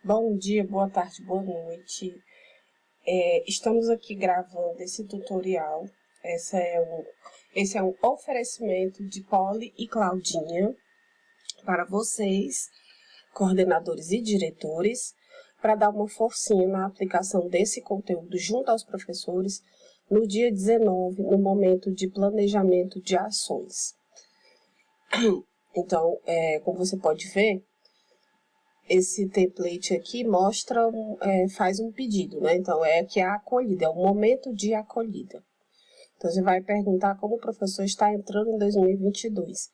Bom dia, boa tarde, boa noite. Estamos aqui gravando esse tutorial. Esse é um oferecimento de Polly e Claudinha para vocês, coordenadores e diretores, para dar uma forcinha na aplicação desse conteúdo junto aos professores no dia 19, no momento de planejamento de ações. Então, como você pode ver, esse template aqui mostra, faz um pedido, né? Então, aqui é a acolhida, é o momento de acolhida. Então, você vai perguntar como o professor está entrando em 2022.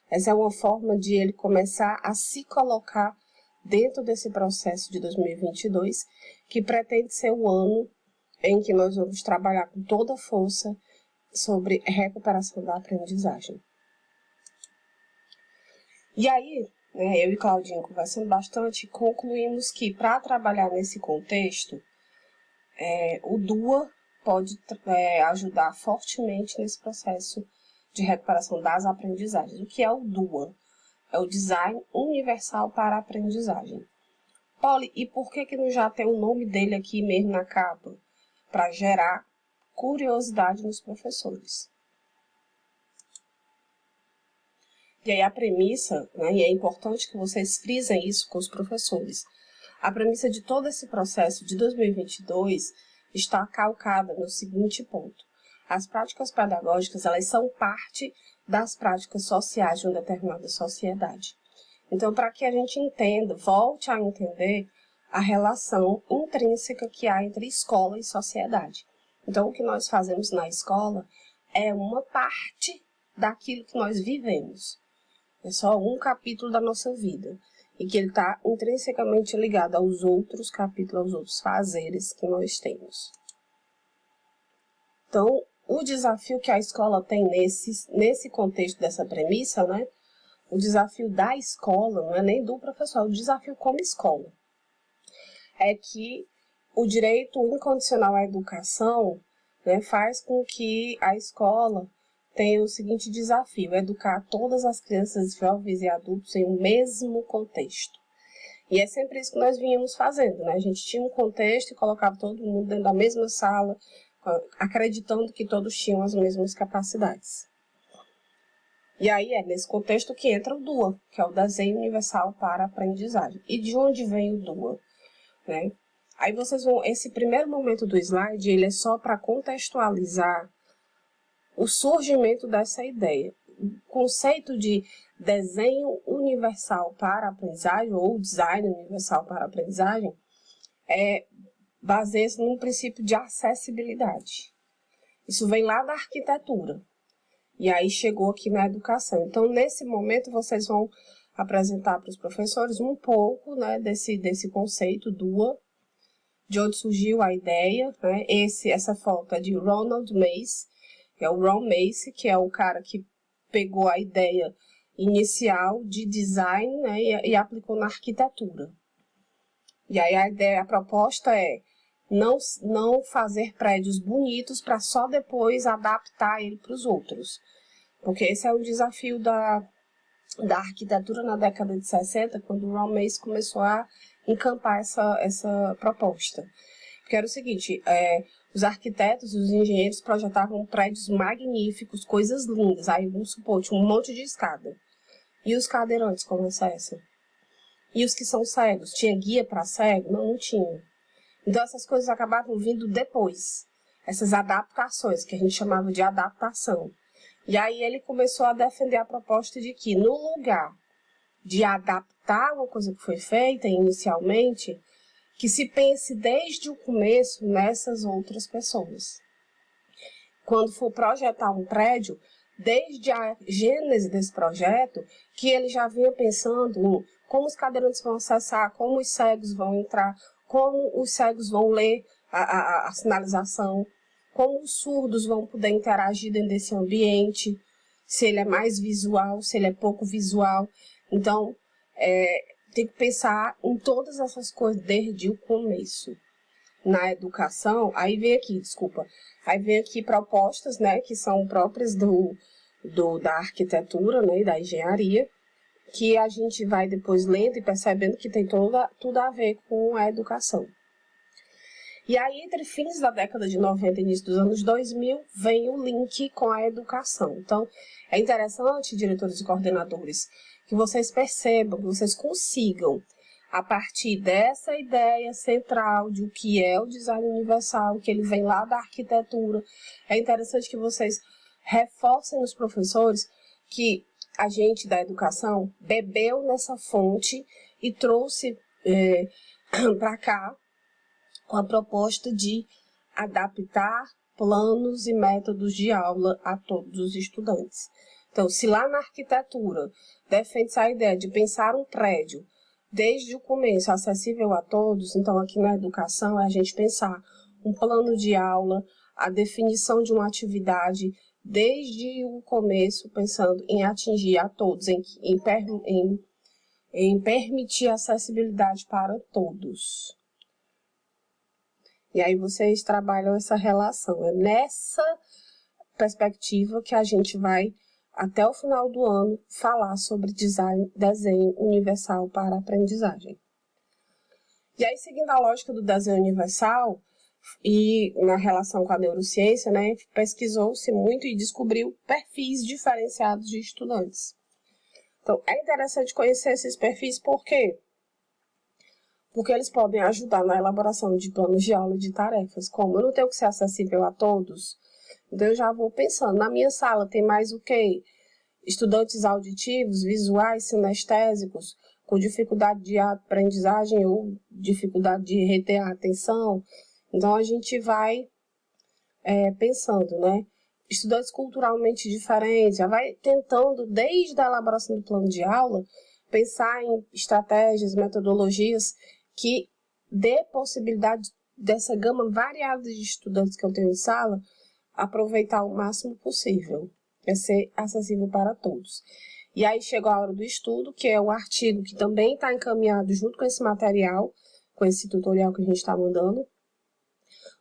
Essa é uma forma de ele começar a se colocar dentro desse processo de 2022, que pretende ser o ano em que nós vamos trabalhar com toda a força sobre recuperação da aprendizagem. E aí, eu e Claudinha conversando bastante, concluímos que para trabalhar nesse contexto, o DUA pode ajudar fortemente nesse processo de recuperação das aprendizagens. O que é o DUA? É o Design Universal para a Aprendizagem. Polly, e por que não já tem o nome dele aqui mesmo na capa? Para gerar curiosidade nos professores. E aí a premissa, e é importante que vocês frisem isso com os professores, a premissa de todo esse processo de 2022 está calcada no seguinte ponto. As práticas pedagógicas, elas são parte das práticas sociais de uma determinada sociedade. Então, para que a gente entenda, volte a entender a relação intrínseca que há entre escola e sociedade. Então, o que nós fazemos na escola é uma parte daquilo que nós vivemos. É só um capítulo da nossa vida. E que ele está intrinsecamente ligado aos outros capítulos, aos outros fazeres que nós temos. Então, o desafio que a escola tem nesse contexto dessa premissa, o desafio da escola, não é nem do professor, o desafio como escola, é que o direito incondicional à educação faz com que a escola tem o seguinte desafio: educar todas as crianças, jovens e adultos em um mesmo contexto. E é sempre isso que nós vínhamos fazendo, A gente tinha um contexto e colocava todo mundo dentro da mesma sala, acreditando que todos tinham as mesmas capacidades. E aí é nesse contexto que entra o DUA, que é o Desenho Universal para a Aprendizagem. E de onde vem o DUA? Aí vocês vão, esse primeiro momento do slide, ele é só para contextualizar o surgimento dessa ideia. O conceito de desenho universal para a aprendizagem, ou design universal para a aprendizagem, baseia-se num princípio de acessibilidade. Isso vem lá da arquitetura. E aí chegou aqui na educação. Então, nesse momento, vocês vão apresentar para os professores um pouco desse conceito DUA, de onde surgiu a ideia. Essa foto é de Ronald Mace, é o Ron Mace, que é o cara que pegou a ideia inicial de design e aplicou na arquitetura. E aí a proposta é não fazer prédios bonitos para só depois adaptar ele para os outros. Porque esse é o desafio da arquitetura na década de 60, quando o Ron Mace começou a encampar essa proposta. Porque era o seguinte, os arquitetos, os engenheiros projetavam prédios magníficos, coisas lindas. Aí, vamos supor, tinha um monte de escada. E os cadeirantes, como essa? E os que são cegos? Tinha guia para cego? Não tinha. Então, essas coisas acabavam vindo depois. Essas adaptações, que a gente chamava de adaptação. E aí, ele começou a defender a proposta de que, no lugar de adaptar uma coisa que foi feita inicialmente, que se pense desde o começo nessas outras pessoas. Quando for projetar um prédio, desde a gênese desse projeto, que ele já vinha pensando em como os cadeirantes vão acessar, como os cegos vão entrar, como os cegos vão ler a sinalização, como os surdos vão poder interagir dentro desse ambiente, se ele é mais visual, se ele é pouco visual. Então, tem que pensar em todas essas coisas desde o começo. Na educação, aí vem aqui propostas, que são próprias da arquitetura, e da engenharia, que a gente vai depois lendo e percebendo que tem tudo a ver com a educação. E aí, entre fins da década de 90 e início dos anos 2000, vem o link com a educação. Então, é interessante, diretores e coordenadores, que vocês percebam, que vocês consigam, a partir dessa ideia central de o que é o design universal, que ele vem lá da arquitetura, é interessante que vocês reforcem os professores que a gente da educação bebeu nessa fonte e trouxe para cá com a proposta de adaptar planos e métodos de aula a todos os estudantes. Então, se lá na arquitetura defende-se a ideia de pensar um prédio desde o começo acessível a todos, então aqui na educação é a gente pensar um plano de aula, a definição de uma atividade desde o começo, pensando em atingir a todos, em permitir acessibilidade para todos. E aí vocês trabalham essa relação. É nessa perspectiva que a gente vai, até o final do ano, falar sobre desenho universal para a aprendizagem. E aí, seguindo a lógica do desenho universal, e na relação com a neurociência, né, pesquisou-se muito e descobriu perfis diferenciados de estudantes. Então, é interessante conhecer esses perfis, por quê? Porque eles podem ajudar na elaboração de planos de aula e de tarefas. Como eu não tenho que ser acessível a todos, então eu já vou pensando, na minha sala tem mais o quê? Estudantes auditivos, visuais, sinestésicos, com dificuldade de aprendizagem ou dificuldade de reter a atenção. Então, a gente vai pensando, né? Estudantes culturalmente diferentes, já vai tentando, desde a elaboração do plano de aula, pensar em estratégias, metodologias que dê possibilidade dessa gama variada de estudantes que eu tenho em sala, aproveitar o máximo possível, é ser acessível para todos. E aí chegou a hora do estudo, que é o artigo que também está encaminhado junto com esse material, com esse tutorial que a gente está mandando.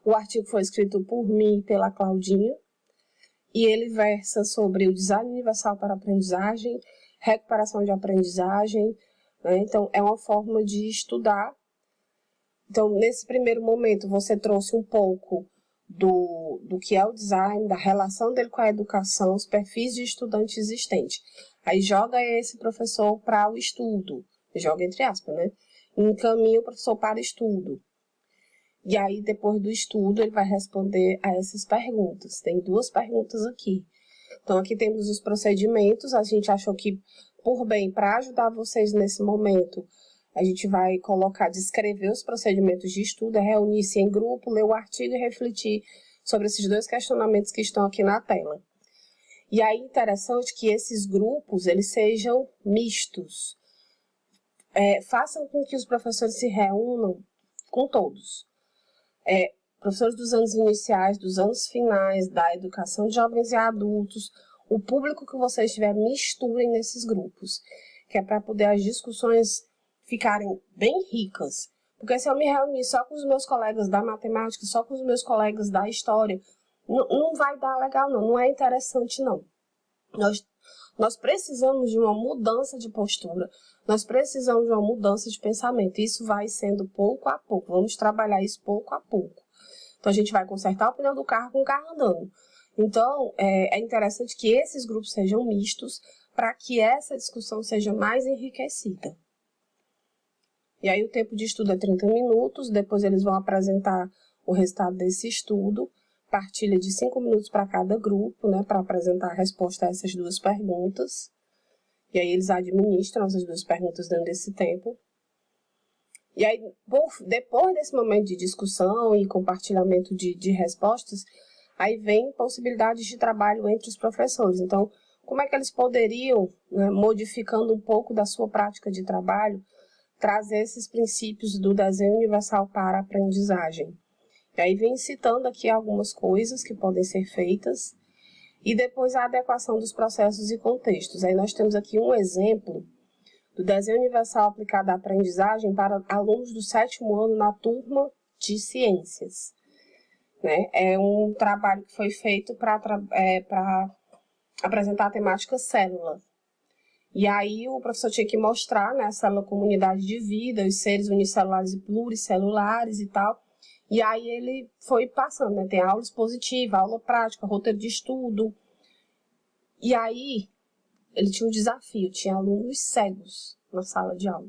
O artigo foi escrito por mim e pela Claudinha, e ele versa sobre o design universal para a aprendizagem, recuperação de aprendizagem, né? Então, é uma forma de estudar. Então, nesse primeiro momento, você trouxe um pouco do que é o design, da relação dele com a educação, os perfis de estudante existente. Aí joga esse professor para o estudo, joga entre aspas, né? E encaminha o professor para estudo. E aí, depois do estudo, ele vai responder a essas perguntas. Tem 2 perguntas aqui. Então, aqui temos os procedimentos. A gente achou que, por bem, para ajudar vocês nesse momento, a gente vai descrever os procedimentos de estudo, reunir-se em grupo, ler o artigo e refletir sobre esses 2 questionamentos que estão aqui na tela. E aí, interessante que esses grupos, eles sejam mistos. Façam com que os professores se reúnam com todos. Professores dos anos iniciais, dos anos finais, da educação de jovens e adultos, o público que vocês tiverem, misturem nesses grupos, que é para poder as discussões ficarem bem ricas. Porque se eu me reunir só com os meus colegas da matemática, só com os meus colegas da história, não vai dar legal, não é interessante, não. Nós precisamos de uma mudança de postura, nós precisamos de uma mudança de pensamento. Isso vai sendo pouco a pouco, vamos trabalhar isso pouco a pouco. Então, a gente vai consertar o pneu do carro com o carro andando. Então, é interessante que esses grupos sejam mistos para que essa discussão seja mais enriquecida. E aí, o tempo de estudo é 30 minutos, depois eles vão apresentar o resultado desse estudo, partilha de 5 minutos para cada grupo, né, para apresentar a resposta a essas 2 perguntas. E aí, eles administram essas 2 perguntas dentro desse tempo. E aí, depois desse momento de discussão e compartilhamento de respostas, aí vem possibilidades de trabalho entre os professores. Então, como é que eles poderiam, né, modificando um pouco da sua prática de trabalho, trazer esses princípios do desenho universal para a aprendizagem? E aí vem citando aqui algumas coisas que podem ser feitas, e depois a adequação dos processos e contextos. Aí nós temos aqui um exemplo do desenho universal aplicado à aprendizagem para alunos do 7º ano na turma de ciências. Né? É um trabalho que foi feito para apresentar a temática célula. E aí o professor tinha que mostrar, né, a célula comunidade de vida, os seres unicelulares e pluricelulares e tal. E aí ele foi passando, né, tem aula expositiva, aula prática, roteiro de estudo. E aí ele tinha um desafio, tinha alunos cegos na sala de aula.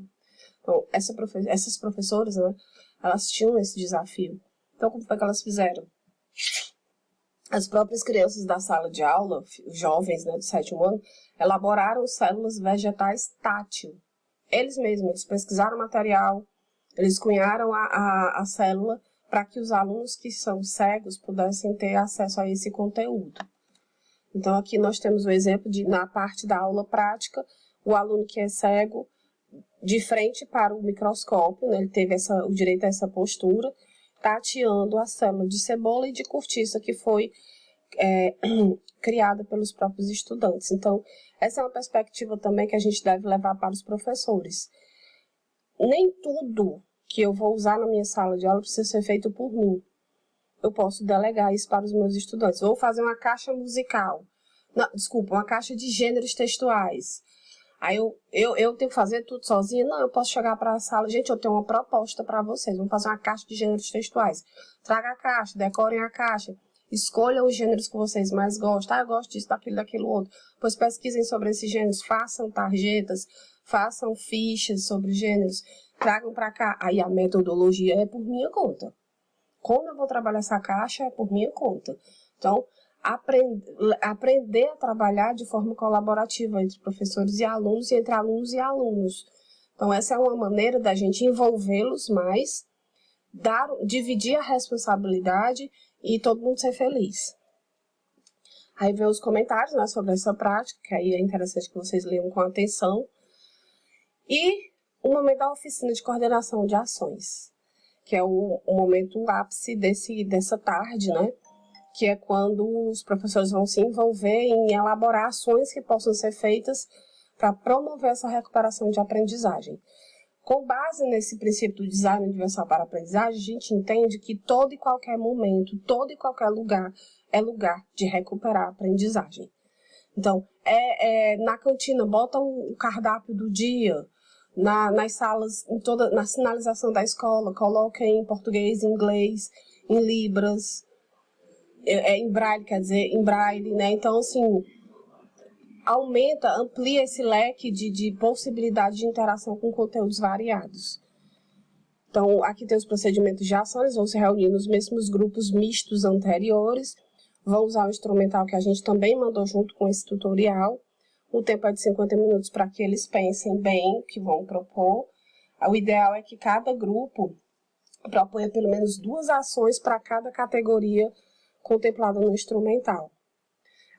Então, essas professoras, né, elas tinham esse desafio. Então, como foi que elas fizeram? As próprias crianças da sala de aula, os jovens, né, do 7º ano, elaboraram células vegetais tátil. Eles mesmos, eles pesquisaram material, eles cunharam a célula para que os alunos que são cegos pudessem ter acesso a esse conteúdo. Então, aqui nós temos o exemplo de, na parte da aula prática, o aluno que é cego, de frente para o microscópio, né, ele teve o direito a essa postura, tateando a célula de cebola e de cortiça que foi criada pelos próprios estudantes. Então, essa é uma perspectiva também que a gente deve levar para os professores. Nem tudo que eu vou usar na minha sala de aula precisa ser feito por mim. Eu posso delegar isso para os meus estudantes. Vou fazer uma caixa musical. Não, desculpa, uma caixa de gêneros textuais. Aí eu tenho que fazer tudo sozinha? Não, eu posso chegar para a sala. Gente, eu tenho uma proposta para vocês. Vamos fazer uma caixa de gêneros textuais. Traga a caixa, decorem a caixa. Escolham os gêneros que vocês mais gostam. Eu gosto disso, daquilo outro. Pois pesquisem sobre esses gêneros. Façam tarjetas, façam fichas sobre gêneros. Tragam para cá. Aí a metodologia é por minha conta. Como eu vou trabalhar essa caixa é por minha conta. Então, aprender a trabalhar de forma colaborativa entre professores e alunos e entre alunos e alunos. Então, essa é uma maneira da gente envolvê-los mais, dividir a responsabilidade e todo mundo ser feliz. Aí vem os comentários, né, sobre essa prática, que aí é interessante que vocês leiam com atenção. E o momento da oficina de coordenação de ações, que é o momento ápice dessa tarde, né? Que é quando os professores vão se envolver em elaborar ações que possam ser feitas para promover essa recuperação de aprendizagem. Com base nesse princípio do design universal para a aprendizagem, a gente entende que todo e qualquer momento, todo e qualquer lugar é lugar de recuperar a aprendizagem. Então, na cantina, bota o cardápio do dia, nas salas, na sinalização da escola, coloca em português, em inglês, em libras, em braille, quer dizer, em braille, né? Então, assim, amplia esse leque de possibilidade de interação com conteúdos variados. Então, aqui tem os procedimentos de ação, eles vão se reunir nos mesmos grupos mistos anteriores, vão usar o instrumental que a gente também mandou junto com esse tutorial. O tempo é de 50 minutos para que eles pensem bem o que vão propor. O ideal é que cada grupo proponha pelo menos 2 ações para cada categoria contemplada no instrumental.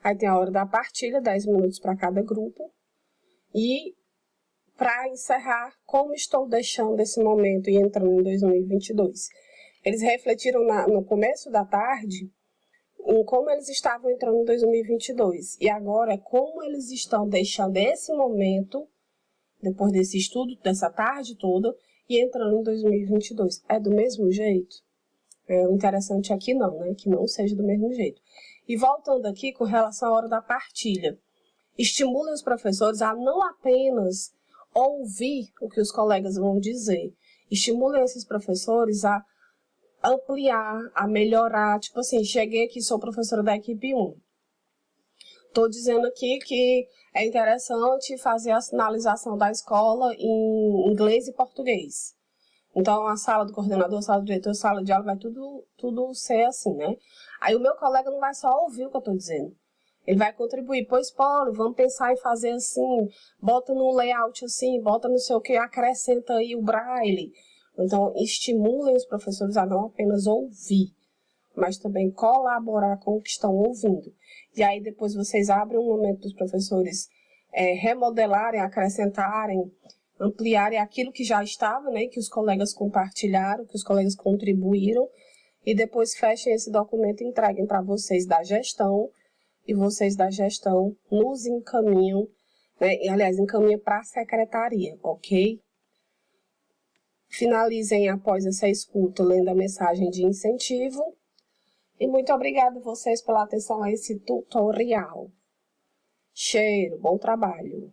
Aí tem a hora da partilha, 10 minutos para cada grupo. E, para encerrar, como estou deixando esse momento e entrando em 2022? Eles refletiram no começo da tarde em como eles estavam entrando em 2022. E agora, como eles estão deixando esse momento, depois desse estudo, dessa tarde toda, e entrando em 2022. É do mesmo jeito? O interessante aqui não, né? Que não seja do mesmo jeito. E voltando aqui com relação à hora da partilha. Estimulem os professores a não apenas ouvir o que os colegas vão dizer. Estimulem esses professores a ampliar, a melhorar. Tipo assim, cheguei aqui, sou professora da equipe 1. Estou dizendo aqui que é interessante fazer a sinalização da escola em inglês e português. Então, a sala do coordenador, a sala do diretor, a sala de aula, vai tudo ser assim, né? Aí o meu colega não vai só ouvir o que eu estou dizendo. Ele vai contribuir. Pois, Paulo, vamos pensar em fazer assim, bota no layout assim, bota não sei o que, acrescenta aí o braille. Então, estimulem os professores a não apenas ouvir, mas também colaborar com o que estão ouvindo. E aí, depois, vocês abrem um momento dos professores remodelarem, acrescentarem, ampliarem aquilo que já estava, né, que os colegas compartilharam, que os colegas contribuíram, e depois fechem esse documento e entreguem para vocês da gestão, e vocês da gestão nos encaminham, né, e, aliás, encaminham para a secretaria, ok? Finalizem após essa escuta lendo a mensagem de incentivo, e muito obrigada a vocês pela atenção a esse tutorial. Cheiro, bom trabalho!